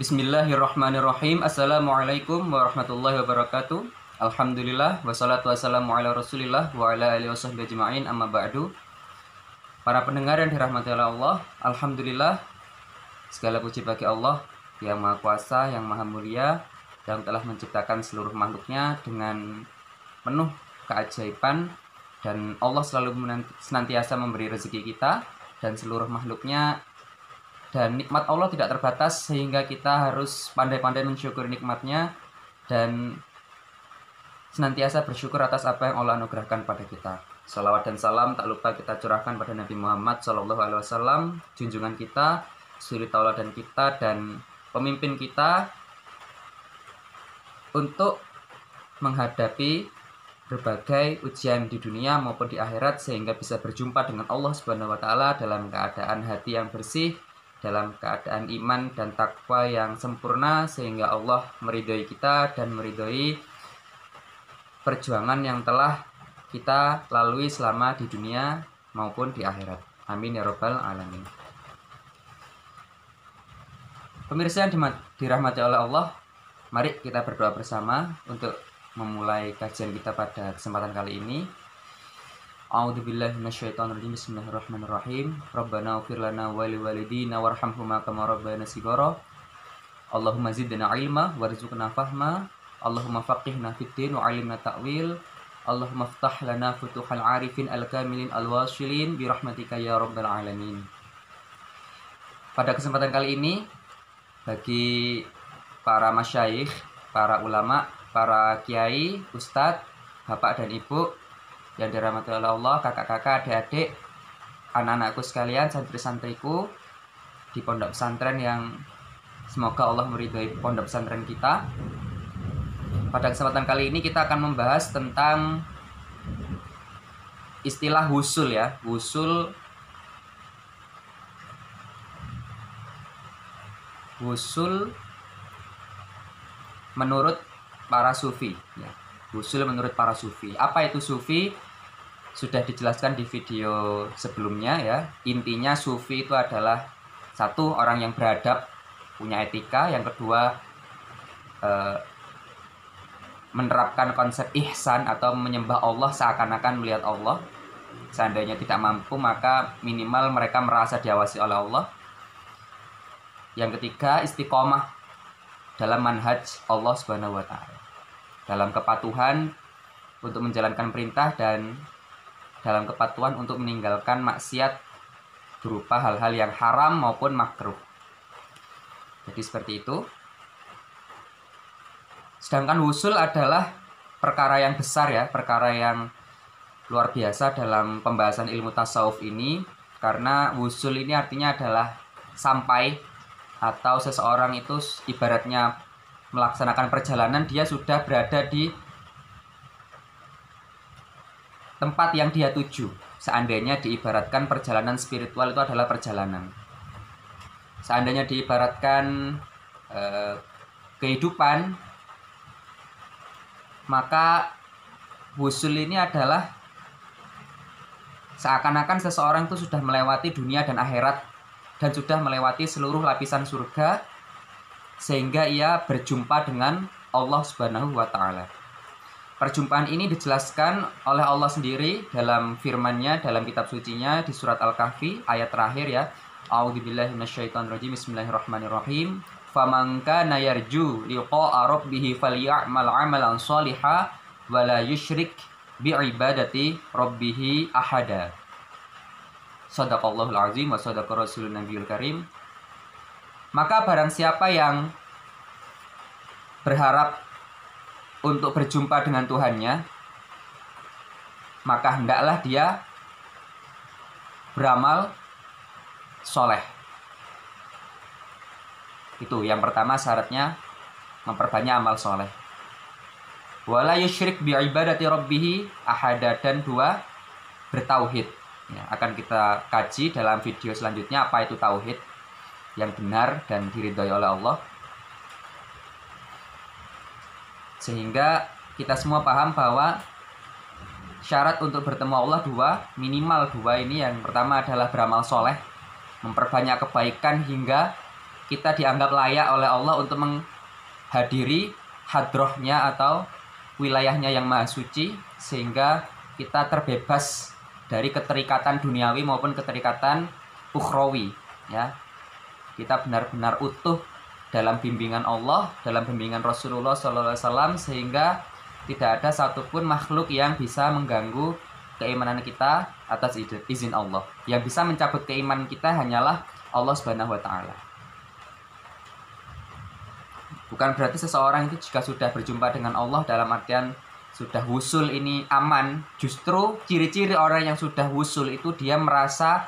Bismillahirrahmanirrahim. Assalamualaikum warahmatullahi wabarakatuh. Alhamdulillah wassalatu wassalamu ala Rasulillah wa ala alihi washabbihi ajmain, amma ba'du. Para pendengar yang dirahmati oleh Allah, alhamdulillah segala puji bagi Allah yang Maha Kuasa, yang Maha Mulia, yang telah menciptakan seluruh makhluknya dengan penuh keajaiban, dan Allah selalu senantiasa memberi rezeki kita dan seluruh makhluknya. Dan nikmat Allah tidak terbatas sehingga kita harus pandai-pandai mensyukuri nikmatnya dan senantiasa bersyukur atas apa yang Allah anugerahkan pada kita. Salawat dan salam tak lupa kita curahkan pada Nabi Muhammad SAW, junjungan kita, suri tauladan kita, dan pemimpin kita untuk menghadapi berbagai ujian di dunia maupun di akhirat sehingga bisa berjumpa dengan Allah Subhanahu wa taala dalam keadaan hati yang bersih, dalam keadaan iman dan takwa yang sempurna, sehingga Allah meridhoi kita dan meridhoi perjuangan yang telah kita lalui selama di dunia maupun di akhirat. Amin ya rabbal alamin. Pemirsa yang dirahmati oleh Allah, mari kita berdoa bersama untuk memulai kajian kita pada kesempatan kali ini. A'udzubillahi minasyaitonirrajim. Bismillahirrahmanirrahim. Rabbana ighfir lana wa liwalidina warhamhuma kama rabbayana shighara. Allahumma zidna ilma warzuqna fahma. Allahumma faqihna fid din wa 'allimna ta'wil. Allahumma iftah lana futuhal 'arifin al-kamilin al-wasilin bi rahmatika ya rabbal alamin. Pada kesempatan kali ini, bagi para masyayikh, para ulama, para kiai, ustadz, bapak dan ibu yang dirahmati oleh Allah, kakak-kakak, adik-adik, anak-anakku sekalian, santri-santriku di pondok pesantren yang semoga Allah meridhoi pondok pesantren kita. Pada kesempatan kali ini kita akan membahas tentang istilah wusul ya. Wusul menurut para sufi ya. Wusul menurut para sufi. Apa itu sufi? Sudah dijelaskan di video sebelumnya ya. Intinya sufi itu adalah satu, orang yang beradab, punya etika. Yang kedua, menerapkan konsep ihsan atau menyembah Allah seakan-akan melihat Allah. Seandainya tidak mampu, maka minimal mereka merasa diawasi oleh Allah. Yang ketiga, istiqomah dalam manhaj Allah Subhanahu wa taala, dalam kepatuhan untuk menjalankan perintah dan dalam kepatuhan untuk meninggalkan maksiat berupa hal-hal yang haram maupun makruh. Jadi seperti itu. Sedangkan wusul adalah perkara yang besar ya, perkara yang luar biasa dalam pembahasan ilmu tasawuf ini, karena wusul ini artinya adalah sampai, atau seseorang itu ibaratnya melaksanakan perjalanan, dia sudah berada di tempat yang dia tuju. Seandainya diibaratkan perjalanan spiritual itu adalah perjalanan. Seandainya diibaratkan kehidupan, maka wusul ini adalah seakan-akan seseorang itu sudah melewati dunia dan akhirat dan sudah melewati seluruh lapisan surga, sehingga ia berjumpa dengan Allah Subhanahu wa taala. Perjumpaan ini dijelaskan oleh Allah sendiri dalam firman-Nya, dalam kitab suci-Nya di surat Al-Kahfi ayat terakhir ya. A'udzubillahi minasyaitonirrajim. Bismillahirrahmanirrahim. Faman kana yarju liqa'a rabbih faly'amal 'amalan shalihan wa la yusyrik bi'ibadati rabbih ahada. Shadaqallahul azim wa shadaqa rasulun nabiyul karim. Maka barang siapa yang berharap untuk berjumpa dengan Tuhannya, maka hendaklah dia beramal soleh. Itu yang pertama, syaratnya memperbanyak amal soleh. Wala yusyrik bi'ibadati rabbih ahada, dan dua, bertauhid ya, akan kita kaji dalam video selanjutnya apa itu tauhid yang benar dan diridhoi oleh Allah, sehingga kita semua paham bahwa syarat untuk bertemu Allah minimal dua ini. Yang pertama adalah beramal soleh, memperbanyak kebaikan hingga kita dianggap layak oleh Allah untuk menghadiri hadrohnya atau wilayahnya yang maha suci, sehingga kita terbebas dari keterikatan duniawi maupun keterikatan ukhrawi, ya. Kita benar-benar utuh dalam bimbingan Allah, dalam bimbingan Rasulullah SAW, sehingga tidak ada satupun makhluk yang bisa mengganggu keimanan kita atas izin Allah. Yang bisa mencabut keimanan kita hanyalah Allah Subhanahu wa Ta'ala. Bukan berarti seseorang itu jika sudah berjumpa dengan Allah dalam artian sudah wusul ini aman. Justru ciri-ciri orang yang sudah wusul itu dia merasa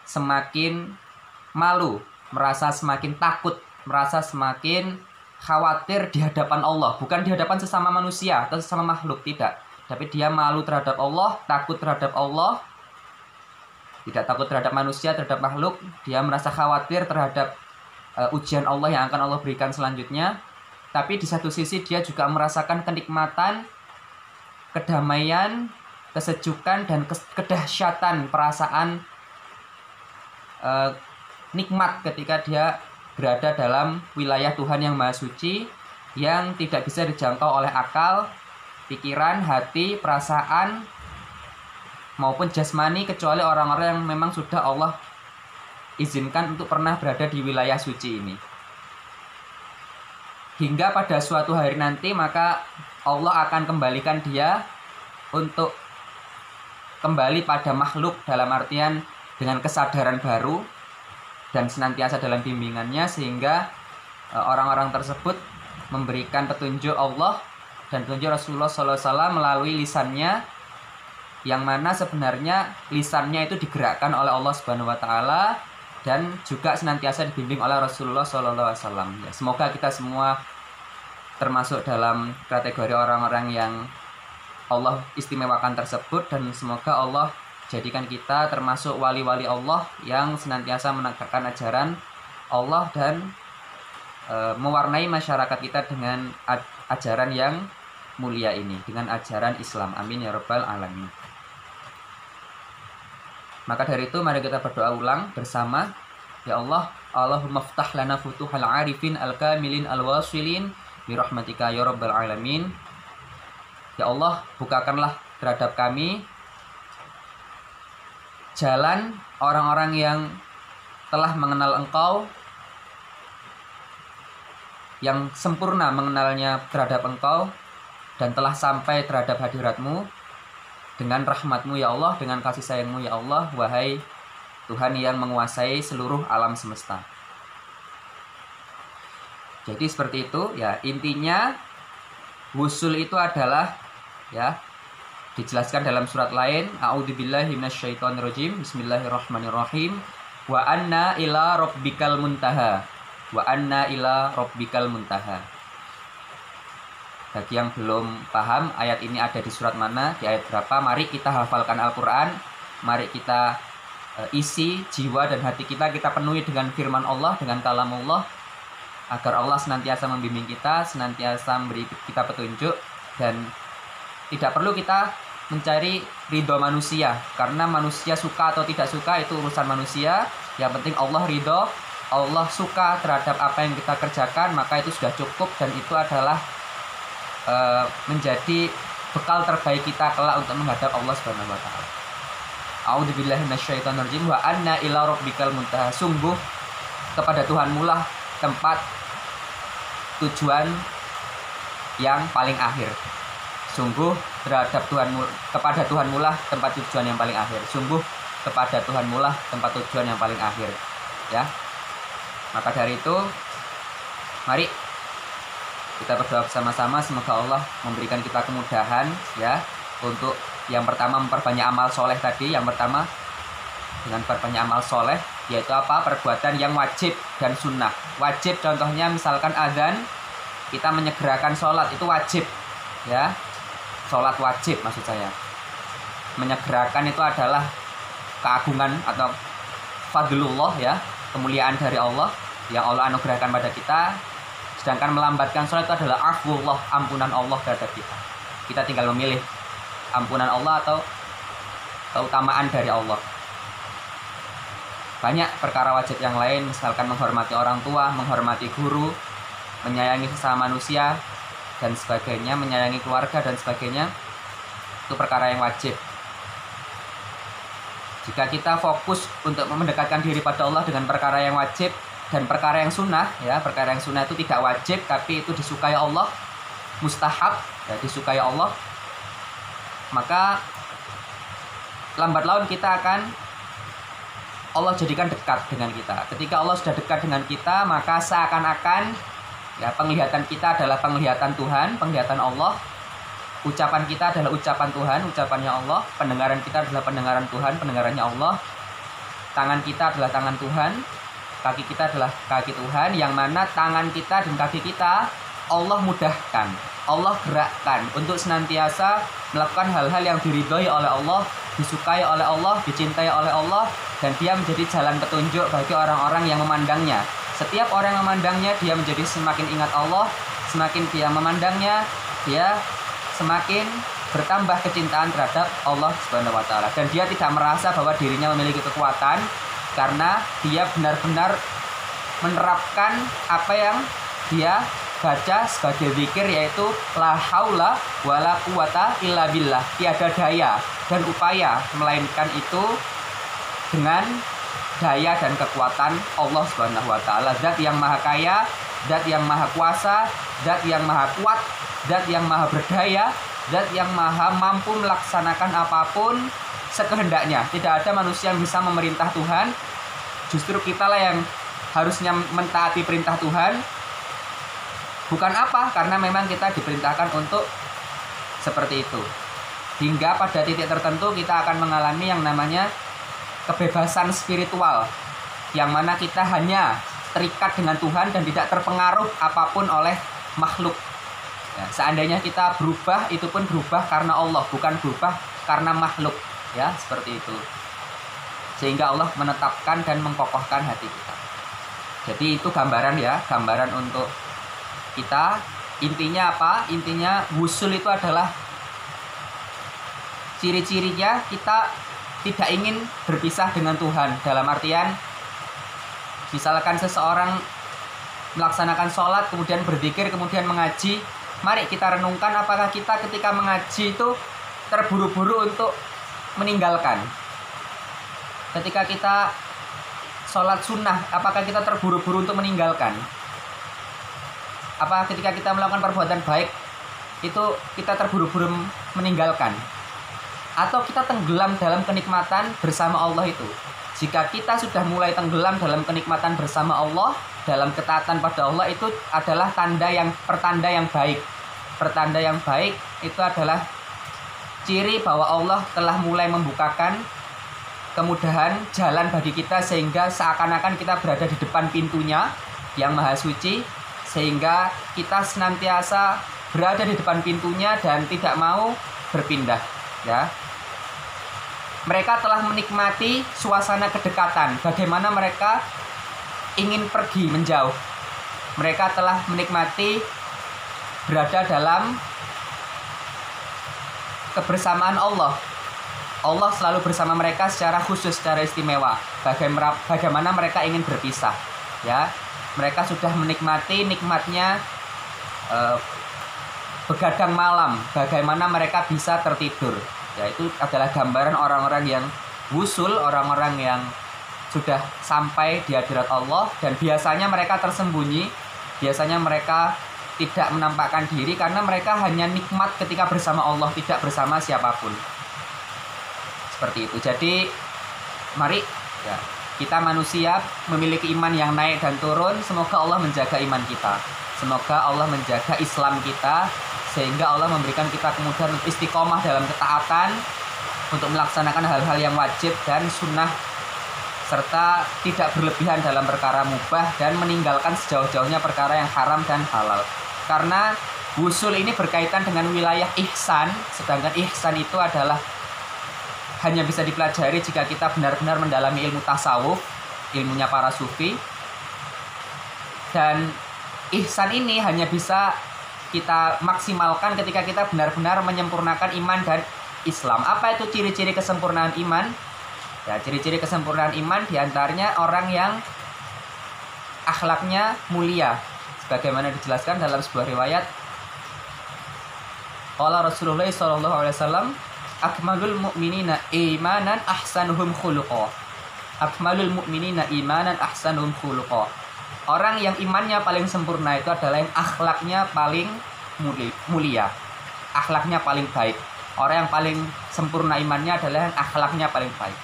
semakin malu, merasa semakin takut, merasa semakin khawatir di hadapan Allah. Bukan di hadapan sesama manusia atau sesama makhluk, tidak. Tapi dia malu terhadap Allah, takut terhadap Allah. Tidak takut terhadap manusia, terhadap makhluk. Dia merasa khawatir terhadap ujian Allah yang akan Allah berikan selanjutnya. Tapi di satu sisi dia juga merasakan kenikmatan, kedamaian, kesejukan, dan kedahsyatan perasaan nikmat ketika dia berada dalam wilayah Tuhan yang maha suci, yang tidak bisa dijangkau oleh akal, pikiran, hati, perasaan, maupun jasmani, kecuali orang-orang yang memang sudah Allah izinkan untuk pernah berada di wilayah suci ini. Hingga pada suatu hari nanti maka Allah akan kembalikan dia untuk kembali pada makhluk, dalam artian dengan kesadaran baru dan senantiasa dalam bimbingannya, sehingga orang-orang tersebut memberikan petunjuk Allah dan petunjuk Rasulullah SAW melalui lisannya, yang mana sebenarnya lisannya itu digerakkan oleh Allah Subhanahu wa Ta'ala dan juga senantiasa dibimbing oleh Rasulullah SAW. Ya, semoga kita semua termasuk dalam kategori orang-orang yang Allah istimewakan tersebut, dan semoga Allah jadikan kita termasuk wali-wali Allah yang senantiasa menegakkan ajaran Allah dan mewarnai masyarakat kita dengan ajaran yang mulia ini, dengan ajaran Islam. Amin ya rabbal alamin. Maka dari itu mari kita berdoa ulang bersama. Ya Allah, Allahumma ftah lana futuhal arifin al-kamilin al-wasilin birahmatika ya rabbal alamin. Ya Allah, bukakanlah terhadap kami jalan orang-orang yang telah mengenal Engkau, yang sempurna mengenalnya terhadap Engkau, dan telah sampai terhadap hadirat-Mu dengan rahmat-Mu ya Allah, dengan kasih sayang-Mu ya Allah, wahai Tuhan yang menguasai seluruh alam semesta. Jadi seperti itu ya, intinya wusul itu adalah, ya, dijelaskan dalam surat lain, a'udzubillahi minasyaitonirrajim, bismillahirrahmanirrahim, wa anna ila rabbikal muntaha, wa anna ila rabbikal muntaha. Bagi yang belum paham ayat ini ada di surat mana, di ayat berapa, mari kita hafalkan Al-Quran, mari kita isi jiwa dan hati kita penuhi dengan firman Allah, dengan kalamullah, agar Allah senantiasa membimbing kita, senantiasa memberi kita petunjuk, dan tidak perlu kita mencari ridho manusia, karena manusia suka atau tidak suka itu urusan manusia. Yang penting Allah ridho, Allah suka terhadap apa yang kita kerjakan, maka itu sudah cukup, dan itu adalah menjadi bekal terbaik kita kelak untuk menghadap Allah Subhanahu wa Ta'ala. A'udzubillahi minasyaitonirrajim, wa anna ila rabbikal muntaha. Sungguh kepada Tuhanmu lah tempat tujuan yang paling akhir. Sungguh terhadap Tuhanmu, kepada Tuhanmu lah tempat tujuan yang paling akhir. Sungguh kepada Tuhanmu lah tempat tujuan yang paling akhir. Ya. Maka dari itu, mari kita berdoa bersama-sama, semoga Allah memberikan kita kemudahan, ya, untuk yang pertama memperbanyak amal soleh tadi. Yang pertama dengan perbanyak amal soleh, yaitu apa? Perbuatan yang wajib dan sunnah. Wajib contohnya misalkan azan, kita menyegerakan sholat, itu wajib, ya. Sholat wajib maksud saya. Menyegerakan itu adalah keagungan atau fadlullah, ya, kemuliaan dari Allah yang Allah anugerahkan pada kita. Sedangkan melambatkan sholat itu adalah afwullah, ampunan Allah terhadap kita. Kita tinggal memilih ampunan Allah atau keutamaan dari Allah. banyak perkara wajib yang lain, misalkan menghormati orang tua, menghormati guru, menyayangi sesama manusia dan sebagainya, menyayangi keluarga dan sebagainya. Itu perkara yang wajib. Jika kita fokus untuk mendekatkan diri pada Allah dengan perkara yang wajib dan perkara yang sunnah, ya, perkara yang sunnah itu tidak wajib tapi itu disukai Allah, mustahab, ya, disukai Allah, maka lambat laun kita akan Allah jadikan dekat dengan kita. Ketika Allah sudah dekat dengan kita, maka seakan-akan ya penglihatan kita adalah penglihatan Tuhan, penglihatan Allah. Ucapan kita adalah ucapan Tuhan, ucapannya Allah. Pendengaran kita adalah pendengaran Tuhan, pendengarannya Allah. Tangan kita adalah tangan Tuhan. Kaki kita adalah kaki Tuhan. Yang mana tangan kita dan kaki kita Allah mudahkan, Allah gerakkan untuk senantiasa melakukan hal-hal yang diridhoi oleh Allah, disukai oleh Allah, dicintai oleh Allah. Dan dia menjadi jalan petunjuk bagi orang-orang yang memandangnya. Setiap orang yang memandangnya, dia menjadi semakin ingat Allah. Semakin dia memandangnya, dia semakin bertambah kecintaan terhadap Allah Subhanahu wa Ta'ala. Dan dia tidak merasa bahwa dirinya memiliki kekuatan, karena dia benar-benar menerapkan apa yang dia baca sebagai zikir, yaitu la haula wala quwata illa billah. Tiada daya dan upaya melainkan itu dengan daya dan kekuatan Allah Subhanahu wa Ta'ala, zat yang maha kaya, zat yang maha kuasa, zat yang maha kuat, zat yang maha berdaya, zat yang maha mampu melaksanakan apapun sekehendaknya. Tidak ada manusia yang bisa memerintah Tuhan. Justru kitalah yang harusnya mentaati perintah Tuhan. Bukan apa? Karena memang kita diperintahkan untuk seperti itu. Hingga pada titik tertentu kita akan mengalami yang namanya kebebasan spiritual, yang mana kita hanya terikat dengan Tuhan dan tidak terpengaruh apapun oleh makhluk. Ya, seandainya kita berubah, itu pun berubah karena Allah, bukan berubah karena makhluk. Ya, seperti itu. Sehingga Allah menetapkan dan mengkokohkan hati kita. Jadi itu gambaran ya, gambaran untuk kita. Intinya apa? Intinya wusul itu adalah ciri-cirinya kita tidak ingin berpisah dengan Tuhan. Dalam artian, misalkan seseorang melaksanakan sholat, kemudian berzikir, kemudian mengaji. Mari kita renungkan, apakah kita ketika mengaji itu terburu-buru untuk meninggalkan. Ketika kita sholat sunnah, apakah kita terburu-buru untuk meninggalkan? Apa ketika kita melakukan perbuatan baik, itu kita terburu-buru meninggalkan? Atau kita tenggelam dalam kenikmatan bersama Allah itu? Jika kita sudah mulai tenggelam dalam kenikmatan bersama Allah, dalam ketaatan pada Allah, itu adalah pertanda yang baik. Pertanda yang baik itu adalah ciri bahwa Allah telah mulai membukakan kemudahan jalan bagi kita, sehingga seakan-akan kita berada di depan pintunya yang maha suci, sehingga kita senantiasa berada di depan pintunya dan tidak mau berpindah. Ya, mereka telah menikmati suasana kedekatan. Bagaimana mereka ingin pergi menjauh. Mereka telah menikmati berada dalam kebersamaan Allah. Allah selalu bersama mereka secara khusus, secara istimewa. Bagaimana mereka ingin berpisah. Ya, mereka sudah menikmati nikmatnya begadang malam. Bagaimana mereka bisa tertidur. Ya, itu adalah gambaran orang-orang yang wusul, orang-orang yang sudah sampai di hadirat Allah. Dan biasanya mereka tersembunyi, biasanya mereka tidak menampakkan diri, karena mereka hanya nikmat ketika bersama Allah, tidak bersama siapapun. Seperti itu. Jadi mari ya, kita manusia memiliki iman yang naik dan turun. Semoga Allah menjaga iman kita, semoga Allah menjaga Islam kita, sehingga Allah memberikan kita kemudahan untuk istiqomah dalam ketaatan, untuk melaksanakan hal-hal yang wajib dan sunnah, serta tidak berlebihan dalam perkara mubah, dan meninggalkan sejauh-jauhnya perkara yang haram dan halal. Karena wusul ini berkaitan dengan wilayah ihsan, sedangkan ihsan itu adalah hanya bisa dipelajari jika kita benar-benar mendalami ilmu tasawuf, ilmunya para sufi. Dan ihsan ini hanya bisa kita maksimalkan ketika kita benar-benar menyempurnakan iman dan Islam. Apa itu ciri-ciri kesempurnaan iman? Ya, ciri-ciri kesempurnaan iman diantaranya orang yang akhlaknya mulia, sebagaimana dijelaskan dalam sebuah riwayat. Qala Rasulullah sallallahu alaihi wasallam, akmalul mu'minina imanan ahsanuhum khuluqa. Akmalul mu'minina imanan ahsanuhum khuluqa. Orang yang imannya paling sempurna itu adalah yang akhlaknya paling mulia, akhlaknya paling baik. Orang yang paling sempurna imannya adalah yang akhlaknya paling baik,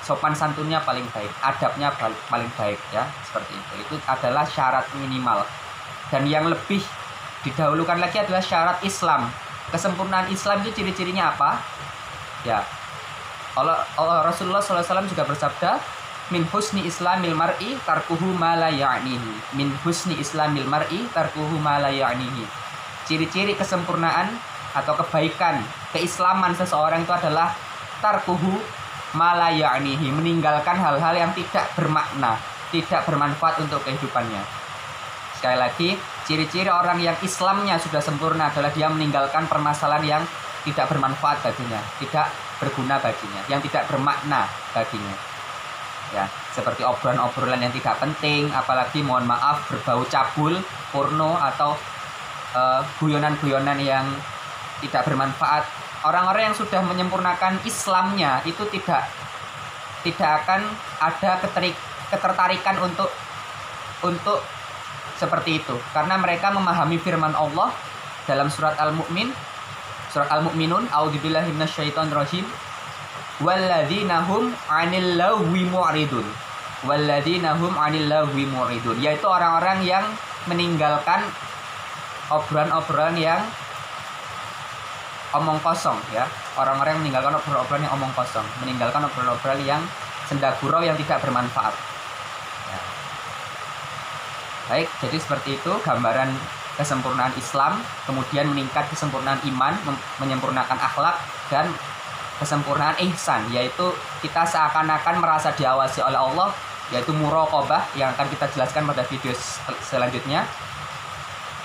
sopan santunnya paling baik, adabnya paling baik, ya, seperti itu. Itu adalah syarat minimal. Dan yang lebih didahulukan lagi adalah syarat Islam. Kesempurnaan Islam itu ciri-cirinya apa? Ya, Allah Rasulullah SAW juga bersabda, min husni islamil mar'i tarkuhu ma la ya'nihi. Min husni islamil mar'i tarkuhu ma la ya'nihi. Ciri-ciri kesempurnaan atau kebaikan, keislaman seseorang itu adalah tarkuhu ma la ya'nihi, meninggalkan hal-hal yang tidak bermakna, tidak bermanfaat untuk kehidupannya. Sekali lagi, ciri-ciri orang yang Islamnya sudah sempurna adalah dia meninggalkan permasalahan yang tidak bermanfaat baginya, tidak berguna baginya, yang tidak bermakna baginya. Ya, seperti obrolan-obrolan yang tidak penting, apalagi mohon maaf berbau cabul, porno, atau guyonan-guyonan yang tidak bermanfaat. Orang-orang yang sudah menyempurnakan Islamnya itu tidak akan ada ketertarikan untuk seperti itu, karena mereka memahami firman Allah dalam surat Al-Mu'minun, a'udzubillahi minasyaitonirrajim, walladzina hum 'anil lagwi mu'ridun. Walladzina hum 'anil lagwi mu'ridun, yaitu orang-orang yang meninggalkan obrolan-obrolan yang omong kosong, ya. Orang-orang yang meninggalkan obrolan-obrolan yang omong kosong, meninggalkan obrolan-obrolan yang senda gurau yang tidak bermanfaat. Ya. Baik, jadi seperti itu gambaran kesempurnaan Islam, kemudian meningkat kesempurnaan iman, menyempurnakan akhlak, dan kesempurnaan ihsan, yaitu kita seakan-akan merasa diawasi oleh Allah, yaitu muraqabah yang akan kita jelaskan pada video selanjutnya.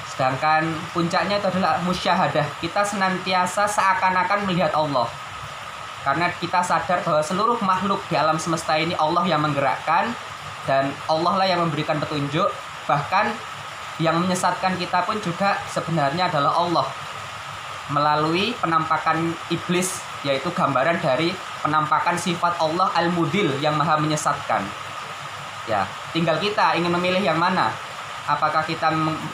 Sedangkan puncaknya itu adalah musyahadah, kita senantiasa seakan-akan melihat Allah, karena kita sadar bahwa seluruh makhluk di alam semesta ini Allah yang menggerakkan, dan Allah lah yang memberikan petunjuk. Bahkan yang menyesatkan kita pun juga sebenarnya adalah Allah, melalui penampakan iblis, yaitu gambaran dari penampakan sifat Allah Al-Mudil yang maha menyesatkan. Ya, tinggal kita ingin memilih yang mana. Apakah kita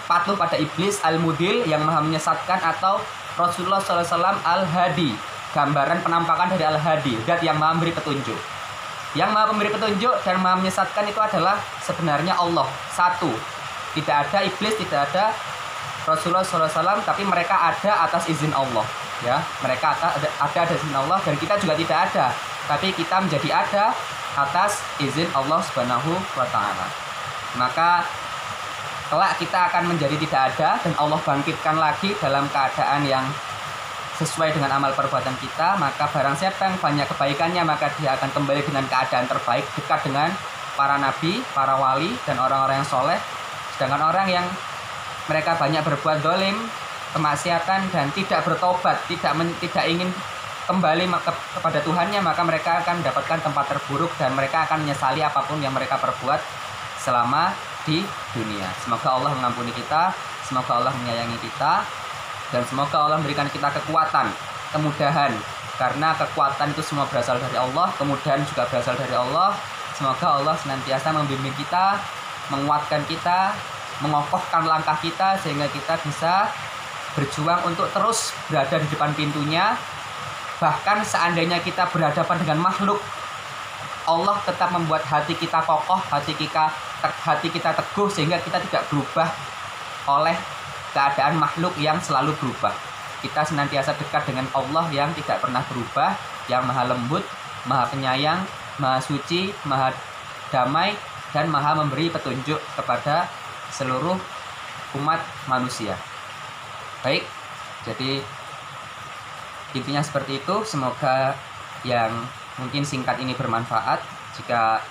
patuh pada iblis Al-Mudil yang maha menyesatkan, atau Rasulullah SAW Al-Hadi, gambaran penampakan dari Al-Hadi, zat yang maha memberi petunjuk. Yang maha memberi petunjuk dan maha menyesatkan itu adalah sebenarnya Allah, satu. Tidak ada iblis, tidak ada Rasulullah SAW, tapi mereka ada atas izin Allah. Ya, mereka ada atas izin Allah, dan kita juga tidak ada, tapi kita menjadi ada atas izin Allah Subhanahu wa Ta'ala. Maka kelak kita akan menjadi tidak ada, dan Allah bangkitkan lagi dalam keadaan yang sesuai dengan amal perbuatan kita. Maka barang siapa yang banyak kebaikannya, maka dia akan kembali dengan keadaan terbaik, dekat dengan para nabi, para wali, dan orang-orang yang soleh. Sedangkan orang yang mereka banyak berbuat zalim, kemaksiatan, dan tidak bertobat, tidak ingin kembali kepada Tuhannya, maka mereka akan mendapatkan tempat terburuk, dan mereka akan menyesali apapun yang mereka perbuat selama di dunia. Semoga Allah mengampuni kita, semoga Allah menyayangi kita, dan semoga Allah memberikan kita kekuatan, kemudahan, karena kekuatan itu semua berasal dari Allah, kemudahan juga berasal dari Allah. Semoga Allah senantiasa membimbing kita, menguatkan kita, mengokohkan langkah kita, sehingga kita bisa berjuang untuk terus berada di depan pintunya. Bahkan seandainya kita berhadapan dengan makhluk, Allah tetap membuat hati kita kokoh, hati kita teguh, sehingga kita tidak berubah oleh keadaan makhluk yang selalu berubah. Kita senantiasa dekat dengan Allah yang tidak pernah berubah, yang maha lembut, maha penyayang, maha suci, maha damai, dan maha memberi petunjuk kepada seluruh umat manusia. Baik, jadi intinya seperti itu. Semoga yang mungkin singkat ini bermanfaat. Jika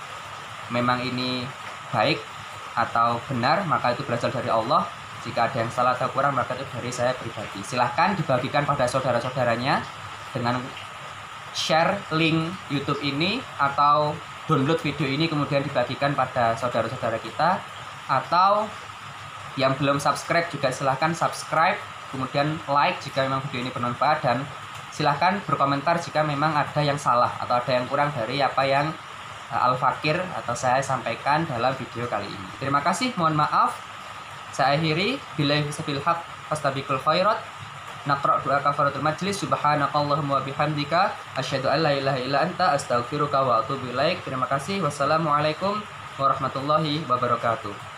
memang ini baik atau benar, maka itu berasal dari Allah. Jika ada yang salah atau kurang, maka itu dari saya pribadi. Silahkan dibagikan pada saudara-saudaranya dengan share link YouTube ini atau download video ini kemudian dibagikan pada saudara-saudara kita, atau yang belum subscribe juga silahkan subscribe, kemudian like jika memang video ini bermanfaat, dan silahkan berkomentar jika memang ada yang salah atau ada yang kurang dari apa yang Al-Fakir atau saya sampaikan dalam video kali ini. Terima kasih, mohon maaf. Saya akhiri, billahi wabil haq, fastabiqul khairat. Naqra doa kafaratul majlis. Subhanakallahumma wa bihamdika asyhadu an la ilaha illa anta astaghfiruka wa atubu ilaik. Terima kasih. Wassalamualaikum warahmatullahi wabarakatuh.